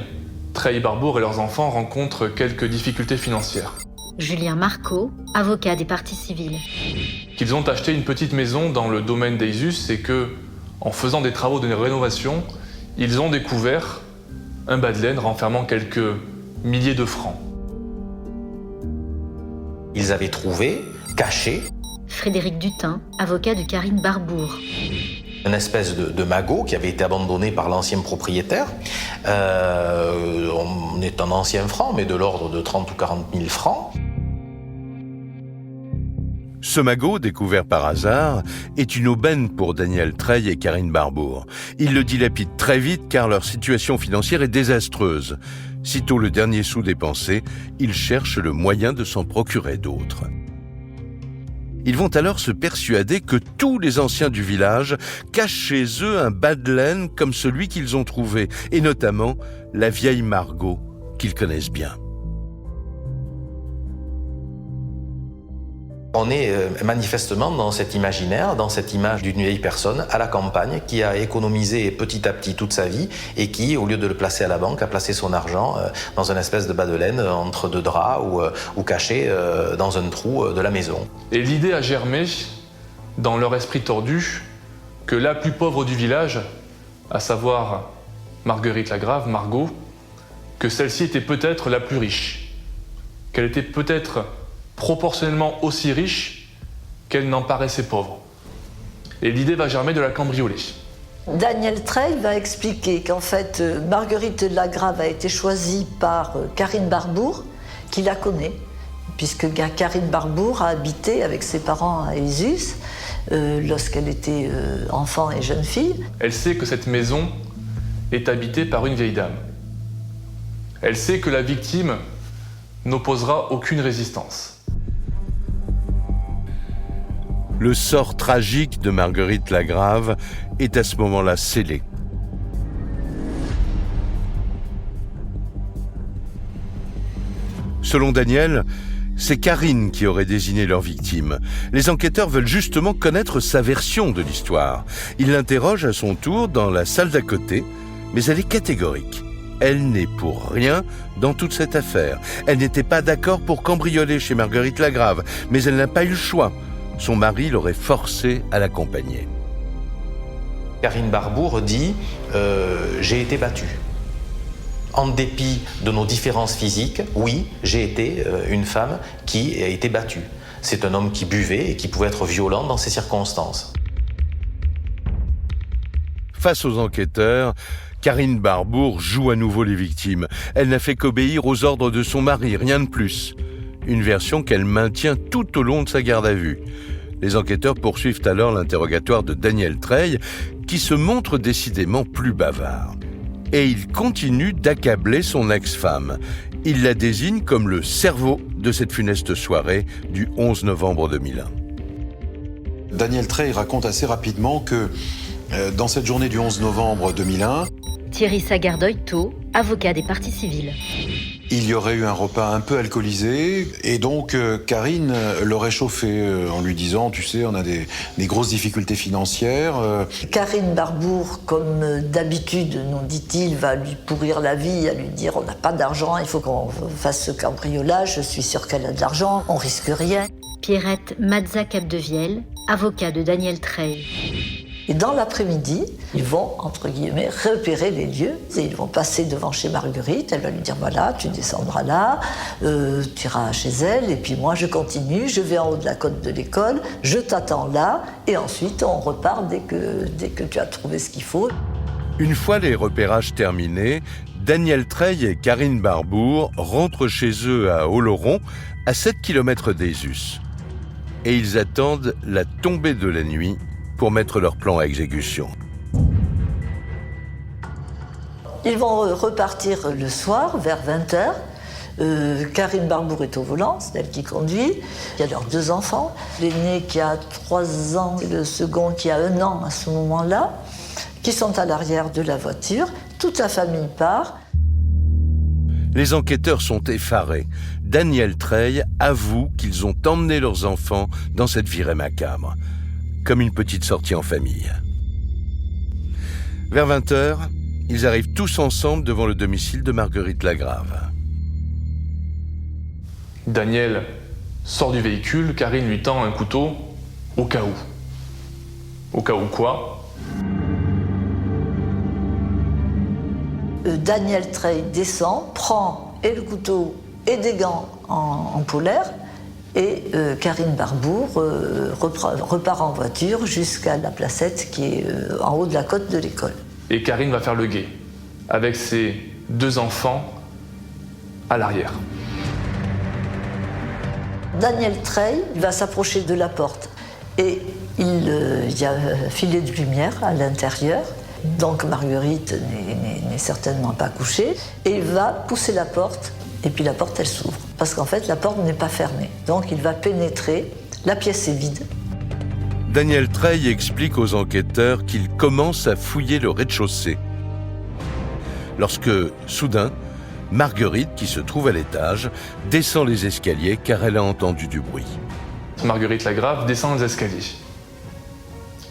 S2: Treille-Barbour et leurs enfants rencontrent quelques difficultés financières.
S3: Julien Marco, avocat des parties civiles.
S2: Qu'ils ont acheté une petite maison dans le domaine d'Eisus et que, en faisant des travaux de rénovation, ils ont découvert un bas de laine renfermant quelques milliers de francs.
S9: Ils avaient trouvé, caché,
S3: Frédéric Dutin, avocat de Karine Barbour.
S9: une espèce de magot qui avait été abandonné par l'ancien propriétaire. On est un ancien franc, mais de l'ordre de 30 ou 40 000 francs.
S1: Ce magot, découvert par hasard, est une aubaine pour Daniel Treille et Karine Barbour. Ils le dilapident très vite car leur situation financière est désastreuse. Sitôt le dernier sou dépensé, ils cherchent le moyen de s'en procurer d'autres. Ils vont alors se persuader que tous les anciens du village cachent chez eux un bas de laine comme celui qu'ils ont trouvé, et notamment la vieille Margot, qu'ils connaissent bien.
S9: On est manifestement dans cet imaginaire, dans cette image d'une vieille personne à la campagne qui a économisé petit à petit toute sa vie et qui, au lieu de le placer à la banque, a placé son argent dans une espèce de bas de laine entre deux draps ou caché dans un trou de la maison.
S2: Et l'idée a germé dans leur esprit tordu que la plus pauvre du village, à savoir Marguerite Lagrave, Margot, que celle-ci était peut-être la plus riche, qu'elle était peut-être proportionnellement aussi riche qu'elle n'en paraissait pauvre. Et l'idée va germer de la cambrioler.
S10: Daniel Treille va expliquer qu'en fait, Marguerite Lagrave a été choisie par Karine Barbour, qui la connaît, puisque Karine Barbour a habité avec ses parents à Eisus lorsqu'elle était enfant et jeune fille.
S2: Elle sait que cette maison est habitée par une vieille dame. Elle sait que la victime n'opposera aucune résistance.
S1: Le sort tragique de Marguerite Lagrave est à ce moment-là scellé. Selon Daniel, c'est Karine qui aurait désigné leur victime. Les enquêteurs veulent justement connaître sa version de l'histoire. Ils l'interrogent à son tour dans la salle d'à côté, mais elle est catégorique. Elle n'est pour rien dans toute cette affaire. Elle n'était pas d'accord pour cambrioler chez Marguerite Lagrave, mais elle n'a pas eu le choix. Son mari l'aurait forcée à l'accompagner.
S9: Karine Barbour dit « J'ai été battue ». En dépit de nos différences physiques, oui, j'ai été une femme qui a été battue. C'est un homme qui buvait et qui pouvait être violent dans ces circonstances.
S1: Face aux enquêteurs, Karine Barbour joue à nouveau les victimes. Elle n'a fait qu'obéir aux ordres de son mari, rien de plus. Une version qu'elle maintient tout au long de sa garde à vue. Les enquêteurs poursuivent alors l'interrogatoire de Daniel Treille, qui se montre décidément plus bavard. Et il continue d'accabler son ex-femme. Il la désigne comme le cerveau de cette funeste soirée du 11 novembre 2001.
S4: Daniel Trey raconte assez rapidement que dans cette journée du 11 novembre 2001,
S3: Thierry Sagardoy-Taux, avocat des parties civiles.
S4: il y aurait eu un repas un peu alcoolisé et donc Karine l'aurait chauffé en lui disant, tu sais, on a des grosses difficultés financières.
S10: Karine Barbour, comme d'habitude, nous dit-il, va lui pourrir la vie, à lui dire on n'a pas d'argent, il faut qu'on fasse ce cambriolage, je suis sûre qu'elle a de l'argent, on risque rien.
S3: Pierrette Mazza-Capdevielle, avocat de Daniel Trey.
S10: Et dans l'après-midi, ils vont, entre guillemets, repérer les lieux. Et ils vont passer devant chez Marguerite. Elle va lui dire, voilà, tu descendras là, tu iras chez elle. Et puis moi, je continue, je vais en haut de la côte de l'école, je t'attends là. Et ensuite, on repart dès que tu as trouvé ce qu'il faut.
S1: Une fois les repérages terminés, Daniel Trey et Karine Barbour rentrent chez eux à Oloron, à 7 km d'Ezus. Et ils attendent la tombée de la nuit pour mettre leur plan à exécution.
S10: Ils vont repartir le soir, vers 20h. Karine Barbour est au volant, c'est elle qui conduit. Il y a leurs 2 enfants. L'aîné qui a 3 ans et le second qui a 1 an à ce moment-là, qui sont à l'arrière de la voiture. Toute la famille part.
S1: Les enquêteurs sont effarés. Daniel Trey avoue qu'ils ont emmené leurs enfants dans cette virée macabre, comme une petite sortie en famille. Vers 20h, ils arrivent tous ensemble devant le domicile de Marguerite Lagrave.
S2: Daniel sort du véhicule, Karine lui tend un couteau au cas où. Au cas où quoi?
S10: Daniel Trey descend, prend et le couteau et des gants en polaire. Et Karine Barbour repart en voiture jusqu'à la placette qui est en haut de la côte de l'école.
S2: Et Karine va faire le guet, avec ses 2 enfants à l'arrière.
S10: Daniel Trey va s'approcher de la porte et il y a un filet de lumière à l'intérieur. Donc Marguerite n'est certainement pas couchée. Et il va pousser la porte. Et puis la porte, elle s'ouvre. Parce qu'en fait, la porte n'est pas fermée. Donc il va pénétrer, la pièce est vide.
S1: Daniel Trey explique aux enquêteurs qu'il commence à fouiller le rez-de-chaussée. Lorsque, soudain, Marguerite, qui se trouve à l'étage, descend les escaliers car elle a entendu du bruit.
S2: Marguerite Lagrave descend les escaliers.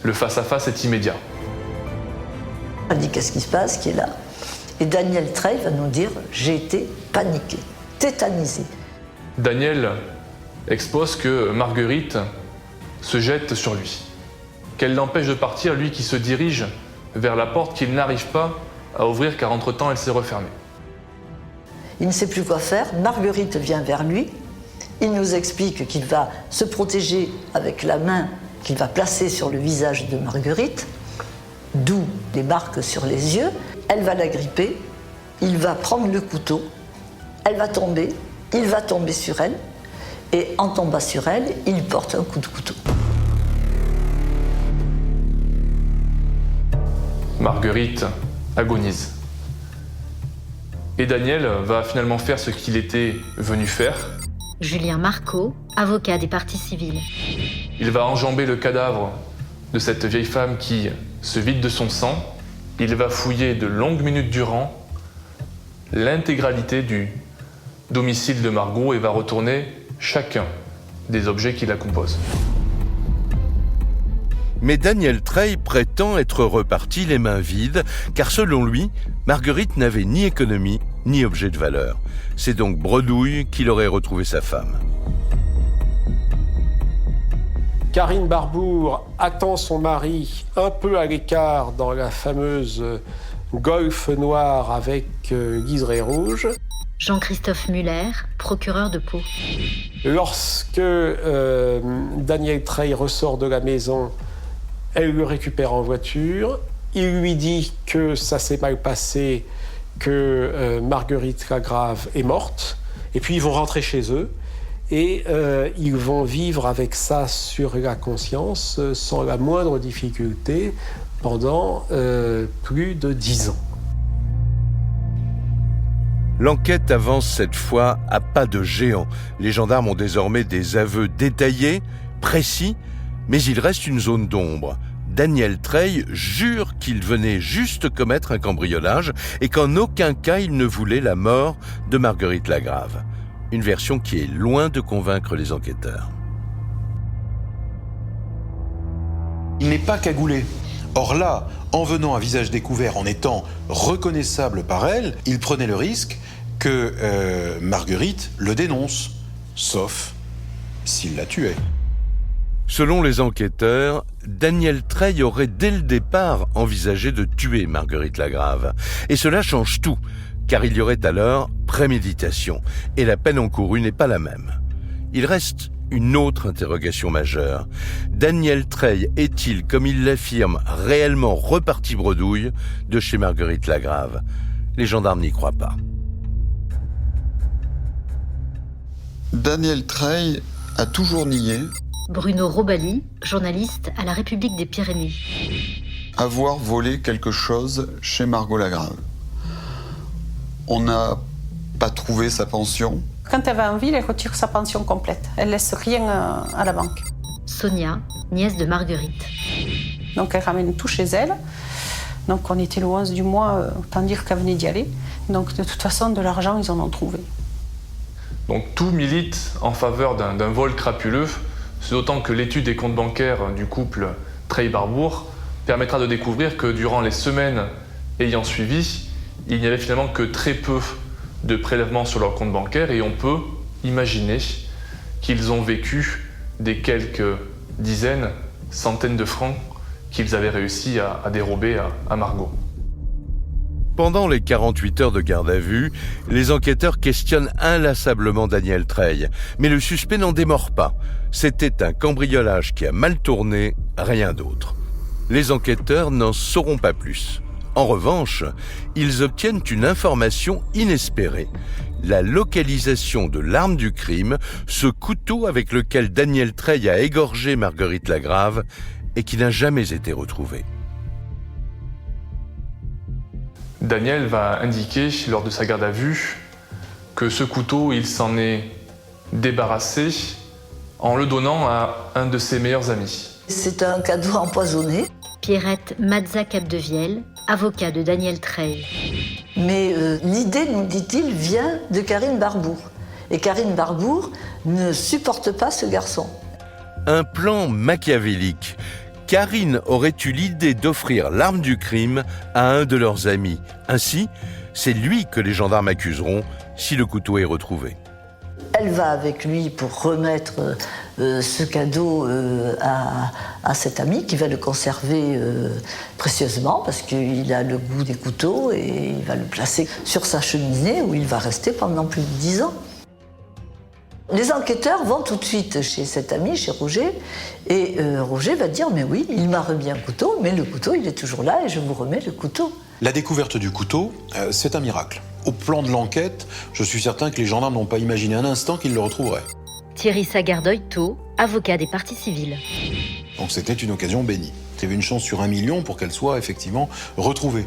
S2: Le face-à-face est immédiat.
S10: Elle dit qu'est-ce qui se passe, qui est là. Et Daniel Trey va nous dire j'ai été paniqué, tétanisé.
S2: Daniel expose que Marguerite se jette sur lui, qu'elle l'empêche de partir, lui qui se dirige vers la porte qu'il n'arrive pas à ouvrir car entre-temps elle s'est refermée.
S10: Il ne sait plus quoi faire, Marguerite vient vers lui, il nous explique qu'il va se protéger avec la main qu'il va placer sur le visage de Marguerite, d'où les marques sur les yeux. Elle va la gripper, il va prendre le couteau, elle va tomber, il va tomber sur elle, et en tombant sur elle, il porte un coup de couteau.
S2: Marguerite agonise. Et Daniel va finalement faire ce qu'il était venu faire.
S3: Julien Marco, avocat des parties civiles.
S2: Il va enjamber le cadavre de cette vieille femme qui se vide de son sang. Il va fouiller de longues minutes durant l'intégralité du domicile de Margot et va retourner chacun des objets qui la composent.
S1: Mais Daniel Trey prétend être reparti les mains vides, car selon lui, Marguerite n'avait ni économie ni objet de valeur. C'est donc bredouille qu'il aurait retrouvé sa femme.
S7: Karine Barbour attend son mari un peu à l'écart dans la fameuse Golf noire avec liseré rouge.
S3: Jean-Christophe Muller, procureur de Pau.
S7: Lorsque Daniel Trey ressort de la maison, elle le récupère en voiture. Il lui dit que ça s'est mal passé, que Marguerite Lagrave est morte. Et puis ils vont rentrer chez eux. Et ils vont vivre avec ça sur la conscience sans la moindre difficulté pendant plus de 10 ans.
S1: L'enquête avance cette fois à pas de géant. Les gendarmes ont désormais des aveux détaillés, précis, Mais il reste une zone d'ombre. Daniel Treille jure qu'il venait juste commettre un cambriolage et qu'en aucun cas il ne voulait la mort de Marguerite Lagrave. Une version qui est loin de convaincre les enquêteurs.
S4: Il n'est pas cagoulé. Or là, en venant à visage découvert, en étant reconnaissable par elle, il prenait le risque que Marguerite le dénonce, sauf s'il la tuait.
S1: Selon les enquêteurs, Daniel Treille aurait dès le départ envisagé de tuer Marguerite Lagrave. Et cela change tout, car il y aurait alors préméditation, et la peine encourue n'est pas la même. Il reste une autre interrogation majeure. Daniel Treille est-il, comme il l'affirme, réellement reparti bredouille de chez Marguerite Lagrave? Les gendarmes n'y croient pas.
S8: Daniel Treille a toujours nié
S3: Bruno Robali, journaliste à la République des Pyrénées.
S8: avoir volé quelque chose chez Margot Lagrave. On n'a pas trouvé sa pension.
S6: Quand elle va en ville, elle retire sa pension complète. Elle laisse rien à la banque.
S3: Sonia, nièce de Marguerite.
S6: Donc elle ramène tout chez elle. Donc on était le 11 du mois, autant dire qu'elle venait d'y aller. Donc de toute façon, de l'argent, ils en ont trouvé.
S2: Donc tout milite en faveur d'un vol crapuleux, d'autant que l'étude des comptes bancaires du couple Treille-Barbour permettra de découvrir que durant les semaines ayant suivi, il n'y avait finalement que très peu de prélèvements sur leur compte bancaire et on peut imaginer qu'ils ont vécu des quelques dizaines, centaines de francs qu'ils avaient réussi à dérober à Margot.
S1: Pendant les 48 heures de garde à vue, les enquêteurs questionnent inlassablement Daniel Treille. Mais le suspect n'en démord pas. C'était un cambriolage qui a mal tourné, rien d'autre. Les enquêteurs n'en sauront pas plus. En revanche, ils obtiennent une information inespérée. La localisation de l'arme du crime, ce couteau avec lequel Daniel Treille a égorgé Marguerite Lagrave et qui n'a jamais été retrouvé.
S2: Daniel va indiquer lors de sa garde à vue que ce couteau, il s'en est débarrassé en le donnant à un de ses meilleurs amis.
S10: C'est un cadeau empoisonné.
S3: Pierrette Mazza-Capdevielle, avocat de Daniel Treille.
S10: Mais l'idée, nous dit-il, vient de Karine Barbour. Et Karine Barbour ne supporte pas ce garçon.
S1: Un plan machiavélique. Karine aurait eu l'idée d'offrir l'arme du crime à un de leurs amis. Ainsi, c'est lui que les gendarmes accuseront si le couteau est retrouvé.
S10: Elle va avec lui pour remettre ce cadeau à cet ami qui va le conserver précieusement parce qu'il a le goût des couteaux et il va le placer sur sa cheminée où il va rester pendant plus de 10 ans. Les enquêteurs vont tout de suite chez cet ami, chez Roger, et Roger va dire « Mais oui, il m'a remis un couteau, mais le couteau, il est toujours là et je vous remets le couteau. »
S4: La découverte du couteau, c'est un miracle. Au plan de l'enquête, je suis certain que les gendarmes n'ont pas imaginé un instant qu'ils le retrouveraient.
S3: Thierry Sagardoy-Taux, avocat des parties civiles.
S4: Donc c'était une occasion bénie. Il y avait une chance sur 1 million pour qu'elle soit effectivement retrouvée.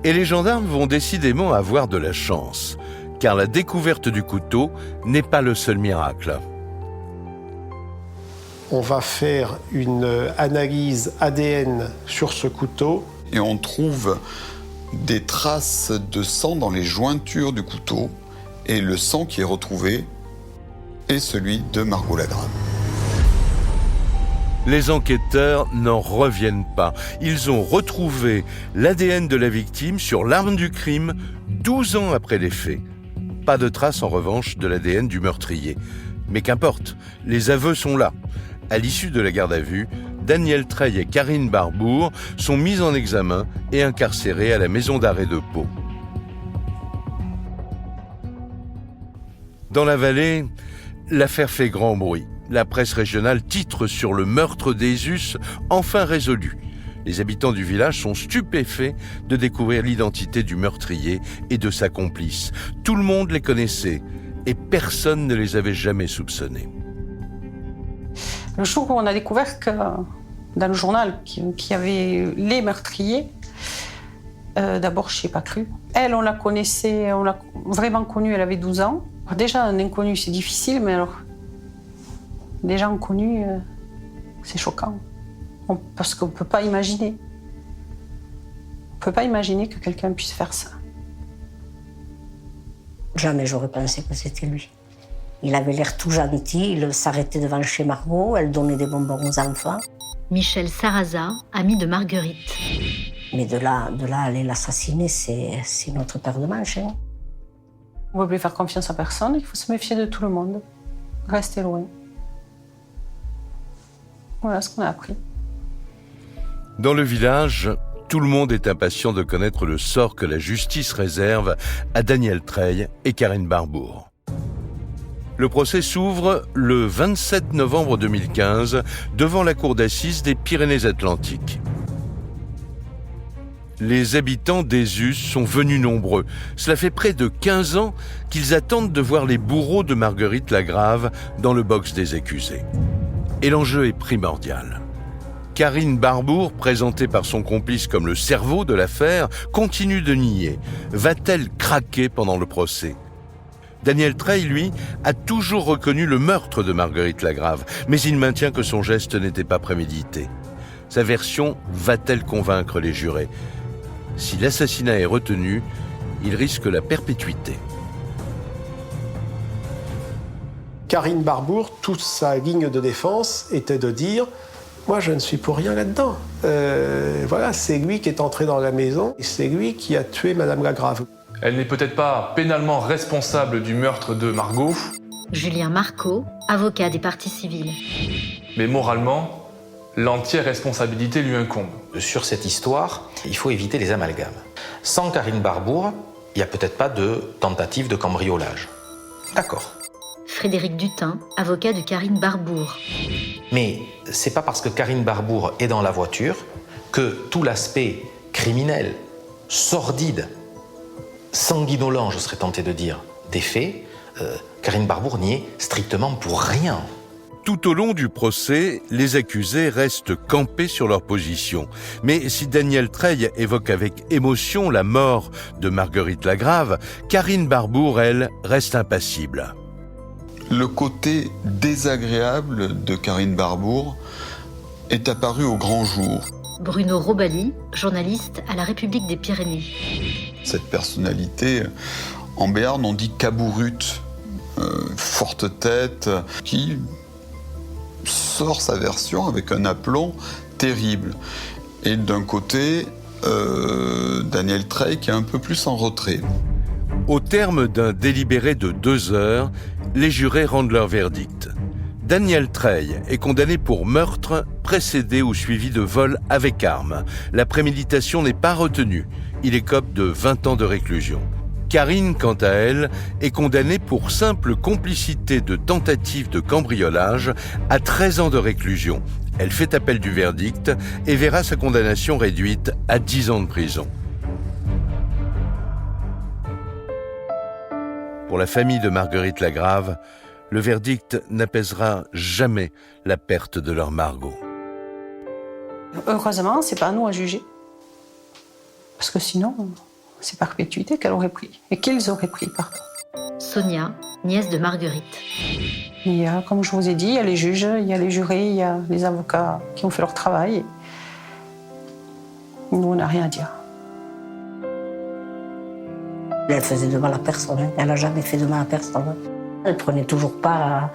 S1: Et les gendarmes vont décidément avoir de la chance, car la découverte du couteau n'est pas le seul miracle.
S7: On va faire une analyse ADN sur ce couteau.
S8: Et on trouve des traces de sang dans les jointures du couteau. Et le sang qui est retrouvé est celui de Margot Lagrave.
S1: Les enquêteurs n'en reviennent pas. Ils ont retrouvé l'ADN de la victime sur l'arme du crime 12 ans après les faits. Pas de traces en revanche de l'ADN du meurtrier. Mais qu'importe, les aveux sont là. À l'issue de la garde à vue, Daniel Treille et Karine Barbour sont mis en examen et incarcérés à la maison d'arrêt de Pau. Dans la vallée, l'affaire fait grand bruit. La presse régionale titre sur le meurtre d'Esus, enfin résolu. Les habitants du village sont stupéfaits de découvrir l'identité du meurtrier et de sa complice. Tout le monde les connaissait et personne ne les avait jamais soupçonnés.
S6: Le jour où on a découvert que dans le journal qu'il y avait les meurtriers, d'abord je n'y ai pas cru. Elle, on la connaissait, on l'a vraiment connue, elle avait 12 ans. Alors déjà, un inconnu, c'est difficile, mais alors, des gens connus, C'est choquant. Parce qu'on ne peut pas imaginer. On ne peut pas imaginer que quelqu'un puisse faire ça.
S5: Jamais j'aurais pensé que c'était lui. Il avait l'air tout gentil, il s'arrêtait devant chez Margot, elle donnait des bonbons aux enfants.
S3: Michel Sarraza, ami de Marguerite.
S5: Mais de là à aller l'assassiner, c'est notre paire de manches. Hein.
S6: On ne peut plus faire confiance à personne, il faut se méfier de tout le monde. Rester loin. Voilà ce qu'on a appris.
S1: Dans le village, tout le monde est impatient de connaître le sort que la justice réserve à Daniel Treille et Karine Barbour. Le procès s'ouvre le 27 novembre 2015 devant la cour d'assises des Pyrénées-Atlantiques. Les habitants d'Ezus sont venus nombreux. Cela fait près de 15 ans qu'ils attendent de voir les bourreaux de Marguerite Lagrave dans le box des accusés. Et l'enjeu est primordial. Karine Barbour, présentée par son complice comme le cerveau de l'affaire, continue de nier. Va-t-elle craquer pendant le procès ? Daniel Treille, lui, a toujours reconnu le meurtre de Marguerite Lagrave, mais il maintient que son geste n'était pas prémédité. Sa version va-t-elle convaincre les jurés ? Si l'assassinat est retenu, il risque la perpétuité.
S7: Karine Barbour, toute sa ligne de défense était de dire « Moi, je ne suis pour rien là-dedans. Voilà, c'est lui qui est entré dans la maison et c'est lui qui a tué Madame Lagrave. »
S2: Elle n'est peut-être pas pénalement responsable du meurtre de Margot.
S3: Julien Marco, avocat des parties civiles.
S2: Mais moralement, l'entière responsabilité lui incombe.
S9: Sur cette histoire, il faut éviter les amalgames. Sans Karine Barbour, il n'y a peut-être pas de tentative de cambriolage. D'accord.
S3: Frédéric Dutin, avocat de Karine Barbour.
S9: Mais c'est pas parce que Karine Barbour est dans la voiture que tout l'aspect criminel, sordide, sanguinolent, je serais tenté de dire, des faits, Karine Barbour n'y est strictement pour rien.
S1: Tout au long du procès, les accusés restent campés sur leur position. Mais si Daniel Treille évoque avec émotion la mort de Marguerite Lagrave, Karine Barbour, elle, reste impassible.
S8: Le côté désagréable de Karine Barbour est apparu au grand jour.
S3: Bruno Robali, journaliste à la République des Pyrénées.
S8: Cette personnalité, en Béarn, on dit cabourute, forte tête, qui sort sa version avec un aplomb terrible. Et d'un côté, Daniel Treille qui est un peu plus en retrait.
S1: Au terme d'un délibéré de 2 heures, les jurés rendent leur verdict. Daniel Treille est condamné pour meurtre précédé ou suivi de vol avec arme. La préméditation n'est pas retenue. Il écope de 20 ans de réclusion. Karine, quant à elle, est condamnée pour simple complicité de tentative de cambriolage à 13 ans de réclusion. Elle fait appel du verdict et verra sa condamnation réduite à 10 ans de prison. Pour la famille de Marguerite Lagrave, le verdict n'apaisera jamais la perte de leur Margot.
S6: Heureusement, c'est pas à nous à juger. Parce que sinon, c'est perpétuité qu'elle aurait pris. Et qu'ils auraient pris, pardon.
S3: Sonia, nièce de Marguerite.
S6: Il y a, comme je vous ai dit, il y a les juges, il y a les jurés, il y a les avocats qui ont fait leur travail. Nous, on n'a rien à dire.
S5: Elle faisait de mal à personne, hein. Elle n'a jamais fait de mal à personne. Elle prenait toujours part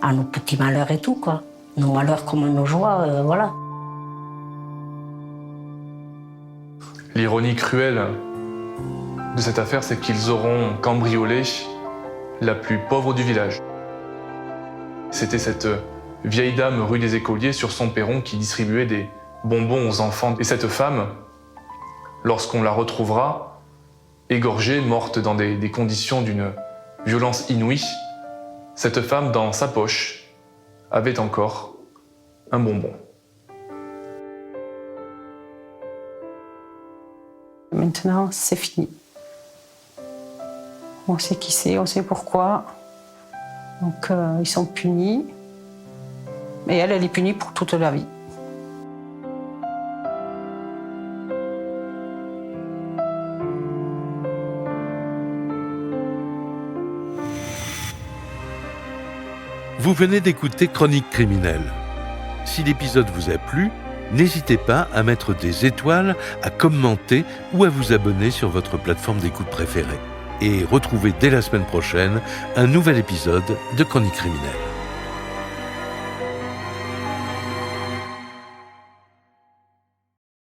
S5: à nos petits malheurs et tout, quoi. Nos malheurs comme nos joies, voilà.
S2: L'ironie cruelle de cette affaire, c'est qu'ils auront cambriolé la plus pauvre du village. C'était cette vieille dame rue des Écoliers sur son perron qui distribuait des bonbons aux enfants. Et cette femme, lorsqu'on la retrouvera, égorgée, morte dans des conditions d'une violence inouïe, cette femme, dans sa poche, avait encore un bonbon.
S6: Maintenant, c'est fini. On sait qui c'est, on sait pourquoi. Donc, ils sont punis. Mais elle est punie pour toute la vie.
S1: Vous venez d'écouter Chronique criminelle. Si l'épisode vous a plu, n'hésitez pas à mettre des étoiles, à commenter ou à vous abonner sur votre plateforme d'écoute préférée. Et retrouvez dès la semaine prochaine un nouvel épisode de Chroniques criminelles.